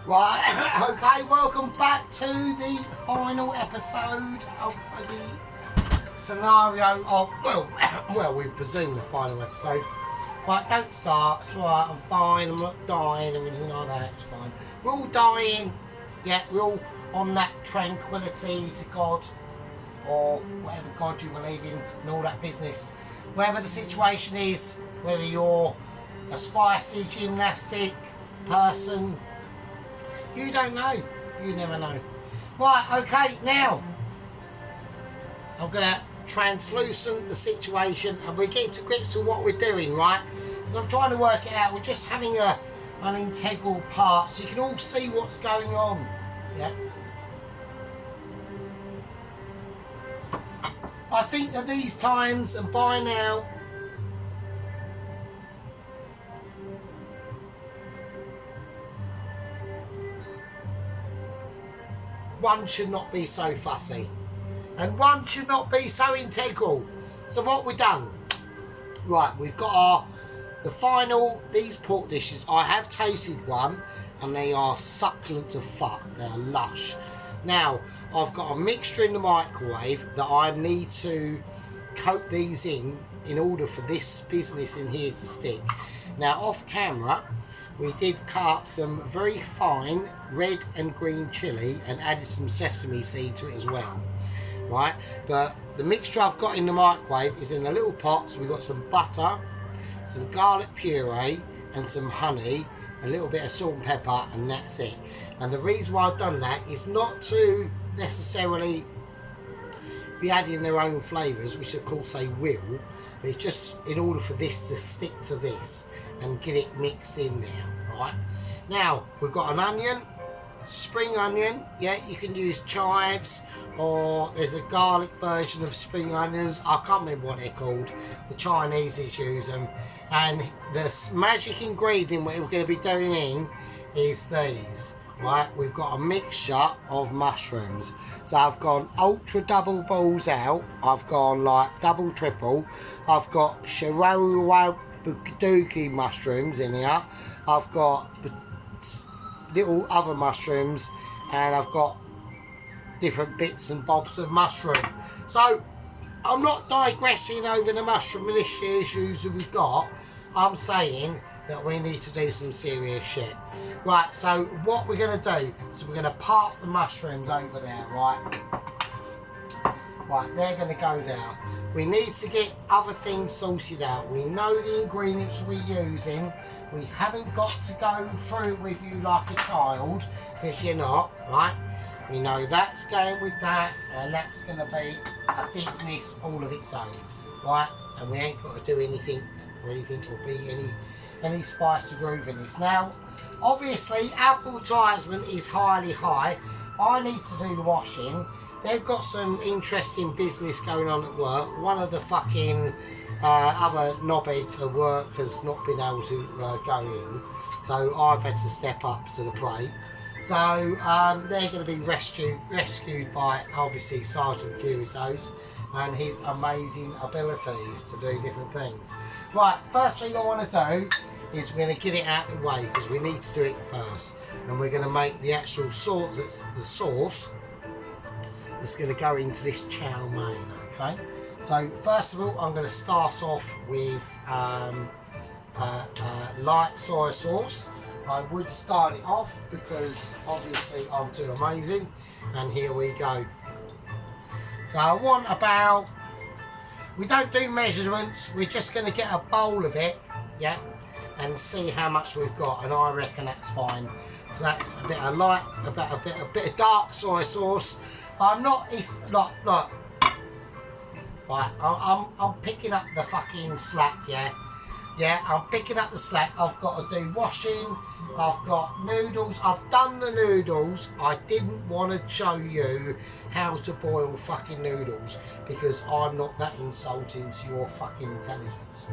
Right, okay, welcome back to the final episode of the scenario of, well, we presume the final episode. Right, don't start, it's alright, I'm fine, I'm not dying, or anything like that, it's fine. We're all dying, yeah, we're all on that tranquility to God, or whatever God you believe in, and all that business. Whatever the situation is, whether you're a spicy gymnastic person, you don't know. You never know. Right, okay, now I'm going to translucent the situation and we get to grips with what we're doing, right? Because I'm trying to work it out. We're just having an integral part so you can all see what's going on. Yeah. I think at these times and by now, one should not be so fussy and one should not be so integral. So what we've done, right, we've got the final, these pork dishes. I have tasted one and they are succulent as fuck, they're lush. Now I've got a mixture in the microwave that I need to coat these in order for this business in here to stick. Now off camera we did cut up some very fine red and green chilli and added some sesame seed to it as well, right? But the mixture I've got in the microwave is in a little pot. So we've got some butter, some garlic puree and some honey, a little bit of salt and pepper, and that's it. And the reason why I've done that is not to necessarily be adding their own flavours, which of course they will, but it's just in order for this to stick to this and get it mixed in there, right? Now we've got an onion, spring onion, yeah, you can use chives or there's a garlic version of spring onions, I can't remember what they're called, the Chinese use them. And the magic ingredient what we're going to be doing in is these, right? We've got a mixture of mushrooms. So I've gone ultra double balls out, I've gone like double triple, I've got shirawa buduki mushrooms in here, I've got little other mushrooms, and I've got different bits and bobs of mushroom. So I'm not digressing over the mushroom issues that we've got. I'm saying that we need to do some serious shit. Right, so what we're going to do, so we're going to park the mushrooms over there, right? Right, they're going to go there. We need to get other things sorted out. We know the ingredients we're using. We haven't got to go through it with you like a child, because you're not, right? We know that's going with that, and that's going to be a business all of its own, right? And we ain't got to do anything or be any spice or groove in this. Now, obviously, advertisement is highly high. I need to do the washing. They've got some interesting business going on at work. One of the fucking other knobheads at work has not been able to go in, so I've had to step up to the plate. So they're going to be rescued by obviously Sergeant Furitos and his amazing abilities to do different things. Right, first thing I want to do is we're going to get it out of the way because we need to do it first, and we're going to make the actual sauce. That's the sauce that's going to go into this chow mein. Okay. So first of all, I'm going to start off with light soy sauce. I would start it off because obviously I'm too amazing, and here we go. So I want about, we don't do measurements, we're just going to get a bowl of it, yeah, and see how much we've got, and I reckon that's fine. So that's a bit of light, a bit of dark soy sauce. I'm not, it's not, look, right, I'm picking up the fucking slack, yeah. Yeah, I'm picking up the slack. I've got to do washing, I've got noodles, I've done the noodles. I didn't want to show you how to boil fucking noodles because I'm not that insulting to your fucking intelligence.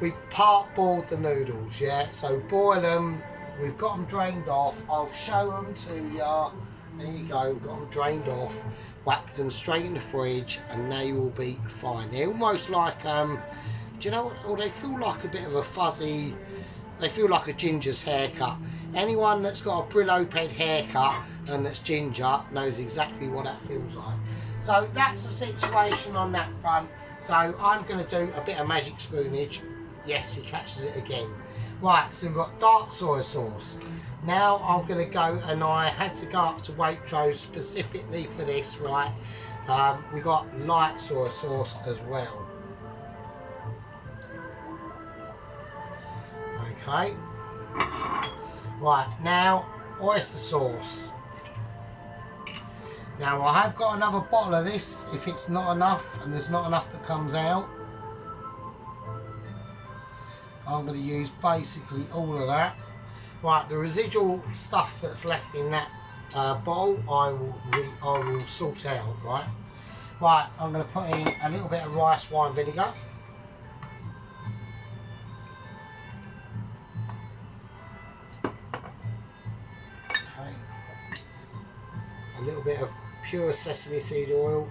We part boiled the noodles, yeah, so boil them, we've got them drained off, I'll show them to you. There you go, we've got them drained off, whacked them straight in the fridge, and they will be fine. They're almost like, do you know what, or they feel like a bit of a fuzzy they feel like a ginger's haircut. Anyone that's got a Brillo head haircut and that's ginger knows exactly what that feels like. So that's the situation on that front. So I'm going to do a bit of magic spoonage. Yes, he catches it again. Right, so we've got dark soy sauce. Now I'm going to go, and I had to go up to Waitrose specifically for this, right? We got light soy sauce as well. Okay. Right, now oyster sauce. Now I have got another bottle of this if it's not enough and there's not enough that comes out. I'm going to use basically all of that. Right, the residual stuff that's left in that bowl I will sort out, right? Right, I'm going to put in a little bit of rice wine vinegar. Okay. A little bit of pure sesame seed oil.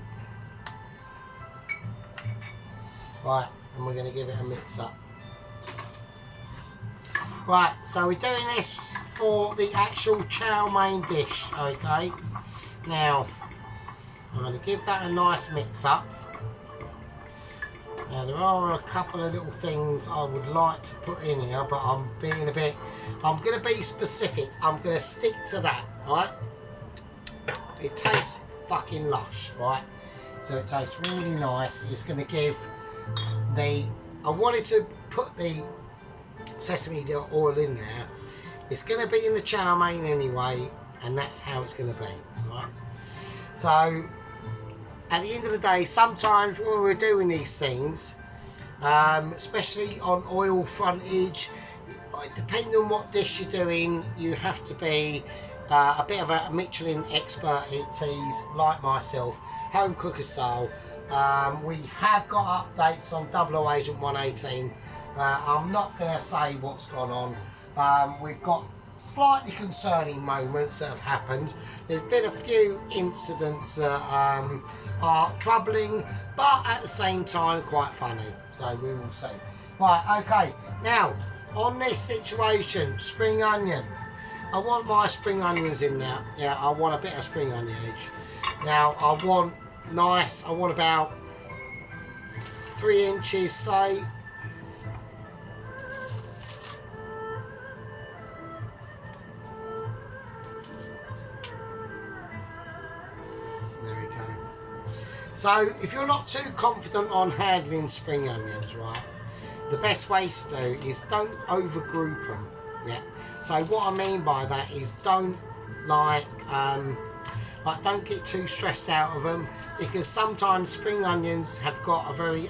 Right, and we're going to give it a mix up. Right, so we're doing this for the actual chow mein dish, okay? Now, I'm going to give that a nice mix up. Now, there are a couple of little things I would like to put in here, but I'm going to be specific. I'm going to stick to that, right? It tastes fucking lush, right? So it tastes really nice. It's going to give I wanted to put the sesame oil in there. It's going to be in the chow mein anyway, and that's how it's going to be, right? So at the end of the day, sometimes when we're doing these things, especially on oil frontage, depending on what dish you're doing, you have to be a bit of a Michelin expert expertise like myself, home cooker style. We have got updates on 00 Agent 118. I'm not going to say what's gone on. We've got slightly concerning moments that have happened. There's been a few incidents that are troubling, but at the same time quite funny. So we will see. Right, okay. Now, on this situation, spring onion. I want my spring onions in now. Yeah, I want a bit of spring onionage. Now, I want about 3 inches, say. So if you're not too confident on handling spring onions, right, the best way to do is don't overgroup them. Yeah. So what I mean by that is don't don't get too stressed out of them, because sometimes spring onions have got a very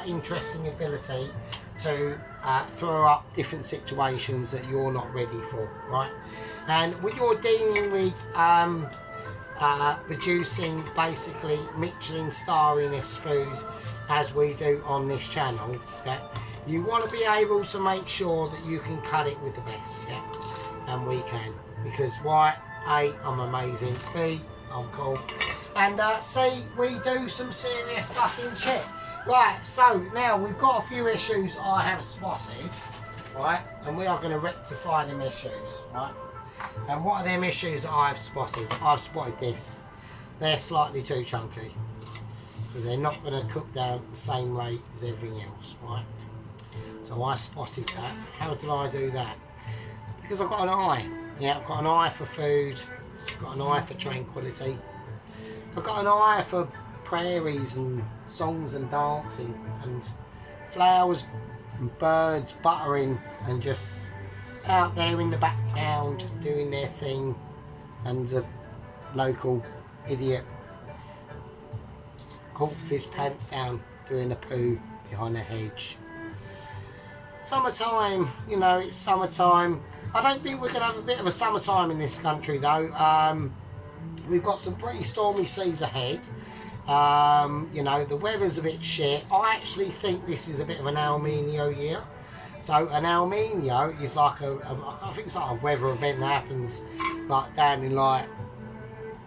interesting ability to throw up different situations that you're not ready for, right? And when you're dealing with producing basically Michelin starriness food as we do on this channel, okay, you want to be able to make sure that you can cut it with the best, yeah, and we can, because why? A, I'm amazing, B, I'm cool, and C, we do some serious fucking shit. Right, so now we've got a few issues I have spotted, right, and we are going to rectify them issues, right? And what are them issues that I've spotted? I've spotted this. They're slightly too chunky, because they're not going to cook down at the same rate as everything else, right? So I spotted that. How did I do that? Because I've got an eye. Yeah, I've got an eye for food. I've got an eye for tranquility. I've got an eye for prairies and songs and dancing and flowers and birds buttering and just out there in the background doing their thing, and the local idiot caught his pants down doing a poo behind a hedge. Summertime, you know, it's summertime. I don't think we're going to have a bit of a summertime in this country though. We've got some pretty stormy seas ahead. You know, the weather's a bit shit. I actually think this is a bit of an El Nino year. So an El Nino is like I think it's like a weather event that happens like down in like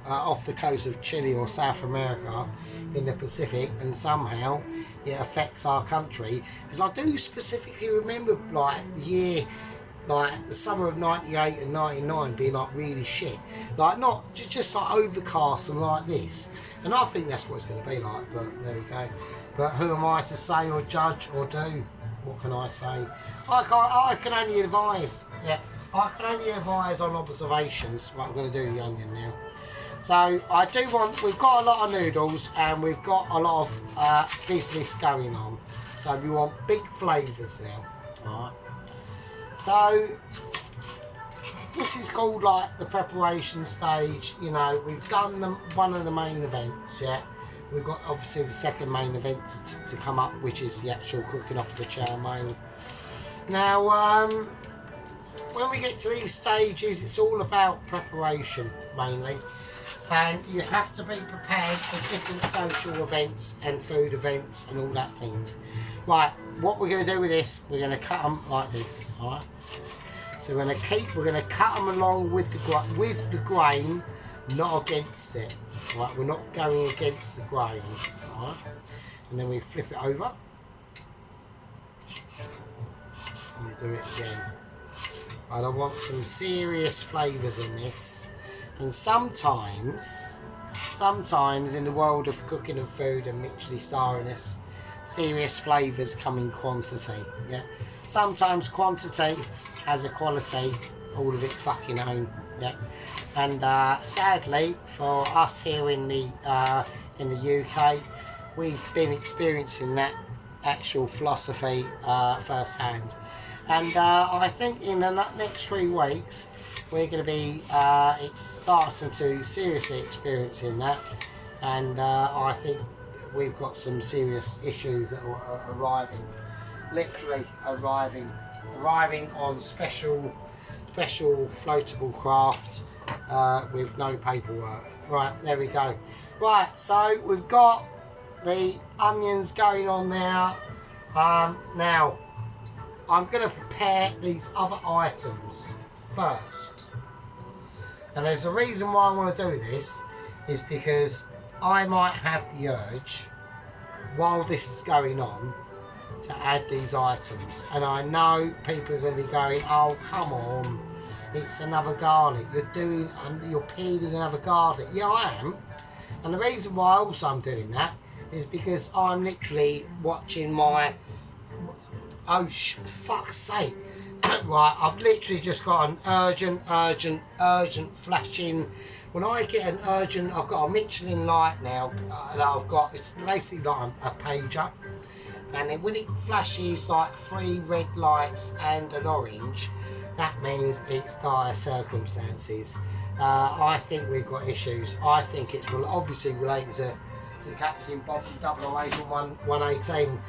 off the coast of Chile or South America in the Pacific, and somehow it affects our country. Because I do specifically remember like the year like the summer of 98 and 99 being like really shit, like not just like overcast and like this, and I think that's what it's going to be like, but there we go. But who am I to say or judge or do? What can I say? I can only advise. Yeah, I can only advise on observations. Right, I'm going to do the onion now. So I do want, we've got a lot of noodles and we've got a lot of business going on. So we want big flavours now. Alright. So this is called like the preparation stage. You know, we've done one of the main events, yeah. We've got obviously the second main event to come up, which is the actual cooking off the chow mein. Now, when we get to these stages, it's all about preparation mainly. And you have to be prepared for different social events and food events and all that things. Right, what we're going to do with this, we're going to cut them like this, alright? So we're going to cut them along with the grain, not against it. Right, we're not going against the grain, alright? And then we flip it over. And we do it again. And I want some serious flavours in this. And sometimes in the world of cooking and food and Michelin starriness, serious flavours come in quantity. Yeah. Sometimes quantity has a quality all of its fucking own. Yeah. And sadly for us here in the UK, we've been experiencing that actual philosophy firsthand. And I think in the next 3 weeks, we're going to be starting to seriously experiencing that, and I think we've got some serious issues that are arriving, literally arriving on special floatable craft with no paperwork. Right, there we go. Right, so we've got the onions going on now. Now I'm going to prepare these other items first, and there's a reason why I want to do this, is because I might have the urge while this is going on to add these items, and I know people are going to be going, oh come on, it's another garlic, you're peeling another garlic. Yeah, I am, and the reason why also I'm doing that is because I'm literally watching my, oh fuck's sake. Right, I've literally just got an urgent flashing. When I get an urgent, I've got a Michelin light now that I've got. It's basically like a pager, and then when it flashes like 3 red lights and an orange, that means it's dire circumstances. I think we've got issues. I think it's obviously related to Captain Bob and 008 and 118.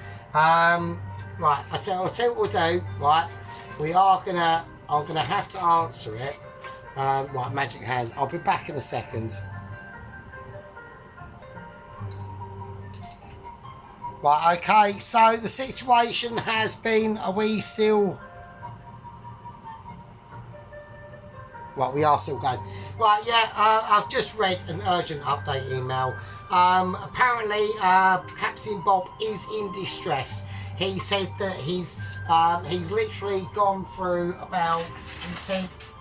Right, I'll tell you what we'll do. Right, I'm gonna have to answer it. Right, magic hands. I'll be back in a second. Right, okay. So the situation has been. Are we still? Right, we are still going. Right, yeah. I've just read an urgent update email. Apparently, Captain Bob is in distress. He said that he's literally gone through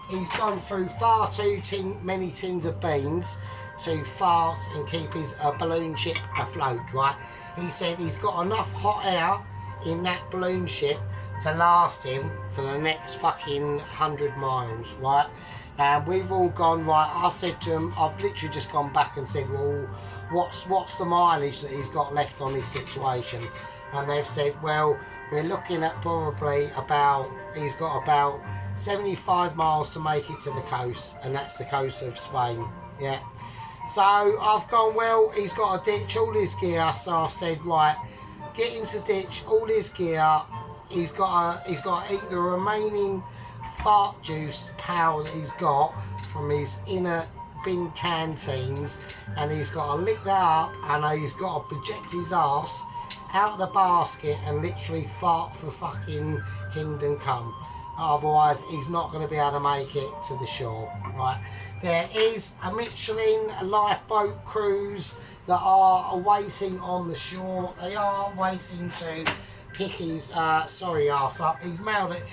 he's gone through far too many tins of beans to fart and keep his balloon ship afloat, right? He said he's got enough hot air in that balloon ship to last him for the next fucking 100 miles, right? And we've all gone, right, I said to him, I've literally just gone back and said, well, what's the mileage that he's got left on his situation? And they've said, well, we're looking at probably he's got about 75 miles to make it to the coast, and that's the coast of Spain, yeah. So I've gone, well, he's got to ditch all his gear, so I've said, right, get him to ditch all his gear. He's got to eat the remaining fart juice powder that he's got from his inner bin canteens, and he's got to lick that up, and he's got to project his arse out of the basket and literally fart for fucking kingdom come. Otherwise he's not going to be able to make it to the shore, right? There is a Michelin lifeboat cruise that are waiting on the shore. They are waiting to pick his sorry arse up. He's mailed it.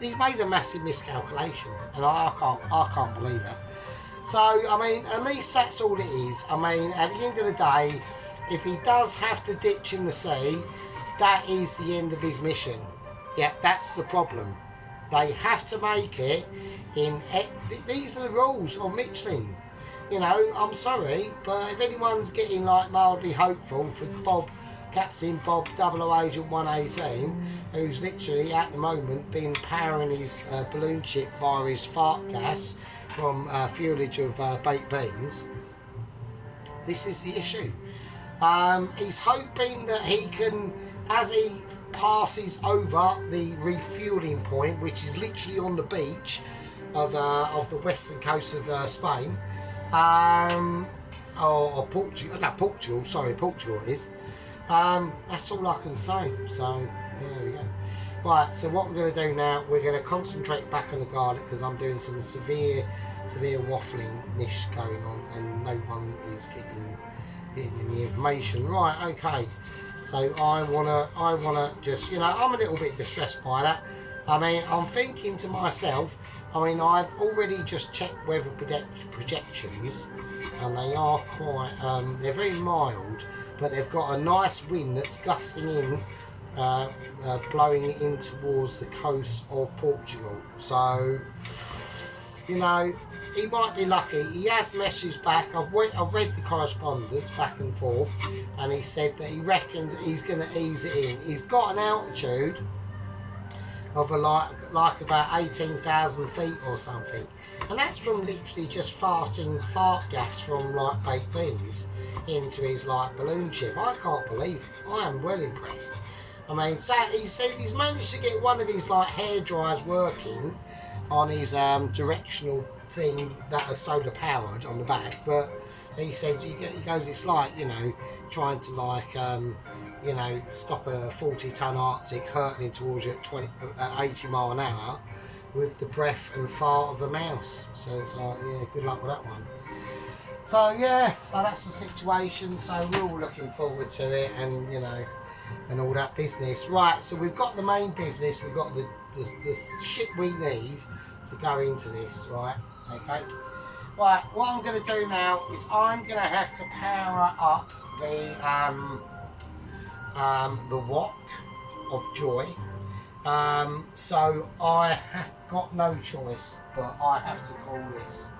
he's made a massive miscalculation, and I can't believe it. So, I mean, at least that's all it is. I mean, at the end of the day, if he does have to ditch in the sea, that is the end of his mission. Yeah, that's the problem. They have to make it in... These are the rules of Michelin. You know, I'm sorry, but if anyone's getting, like, mildly hopeful for Captain Bob 00 Agent 118, who's literally, at the moment, been powering his balloon ship via his fart gas from fuelage of baked beans, this is the issue. He's hoping that he can, as he passes over the refueling point, which is literally on the beach of the western coast of Spain, or Portugal, no, Portugal, sorry, Portugal it is. That's all I can say. So there we go. Right, so what we're going to do now, we're going to concentrate back on the garlic because I'm doing some severe waffling-ish going on, and no one is getting the information. Right, okay. So I wanna just, you know, I'm a little bit distressed by that. I mean, I'm thinking to myself, I mean, I've already just checked weather projections, and they are quite, they're very mild, but they've got a nice wind that's gusting in, blowing it in towards the coast of Portugal. So, you know, he might be lucky. He has messaged back. I've read the correspondence back and forth, and he said that he reckons he's going to ease it in. He's got an altitude of like about 18,000 feet or something, and that's from literally just farting fart gas from like baked beans into his like balloon ship. I can't believe it. I am well impressed. I mean, so he said he's managed to get one of his like hair dryers working on his directional thing that is solar powered on the back, but he said he goes, it's like, you know, trying to like you know, stop a 40-ton Arctic hurtling towards you at 80 mile an hour with the breath and fart of a mouse. So it's like, yeah, good luck with that one. So yeah, so that's the situation. So we're all looking forward to it, and you know, and all that business. Right, so we've got the main business, we've got the shit we need to go into this, right? Okay. Right, what I'm going to do now is I'm going to have to power up the wok of joy. So I have got no choice, but I have to call this.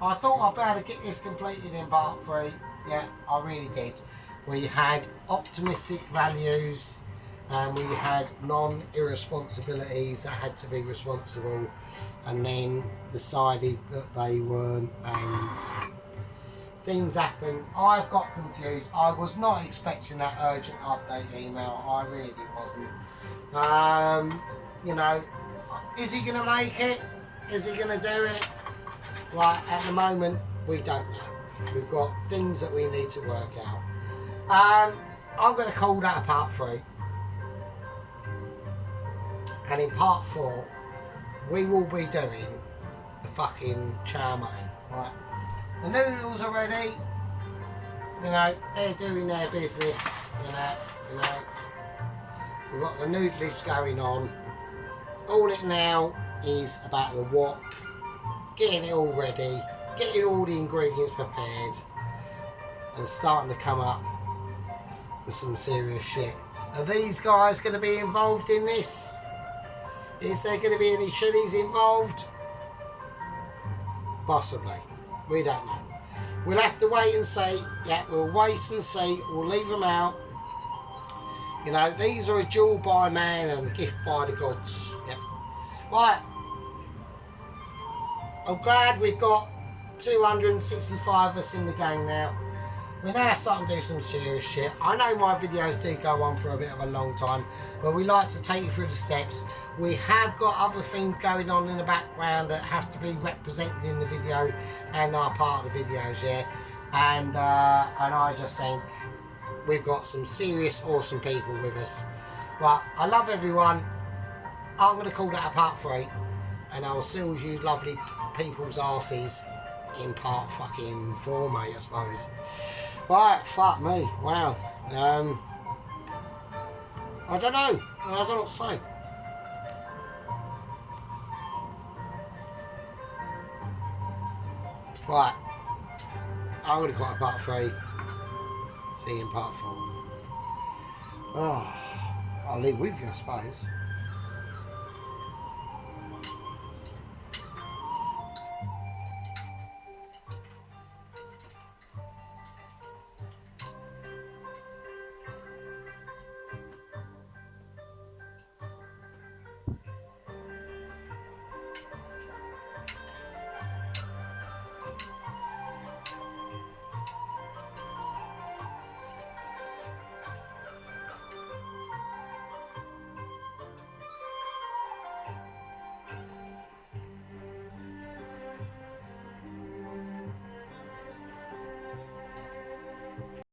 I thought I'd better get this completed in part 3. Yeah, I really did. We had optimistic values, and we had non-irresponsibilities that had to be responsible, and then decided that they weren't, and things happen. I've got confused. I was not expecting that urgent update email. I really wasn't. You know, is he going to make it? Is he going to do it? Right, at the moment, we don't know. We've got things that we need to work out. I'm going to call that a part 3. And in part 4, we will be doing the fucking chow mein. Right. The noodles are ready. You know, they're doing their business. You know. We've got the noodlage going on. All it now is about the wok, getting it all ready, getting all the ingredients prepared, and starting to come up with some serious shit. Are these guys going to be involved in this? Is there going to be any chilies involved? Possibly. We don't know. We'll have to wait and see. Yeah, we'll wait and see. We'll leave them out. You know, these are a jewel by man and a gift by the gods. Yep. Right. I'm glad we've got 265 of us in the gang now. We're now starting to do some serious shit. I know my videos do go on for a bit of a long time, but we like to take you through the steps. We have got other things going on in the background that have to be represented in the video and are part of the videos, yeah. And I just think we've got some serious, awesome people with us. Right, I love everyone. I'm going to call that a part 3, and I will see you lovely people's arses in part fucking 4, mate, I suppose. Right, fuck me, wow. I don't know what to say. Right, I'm going to call it part 3. See you in part 4. Oh, I'll leave with you, I suppose.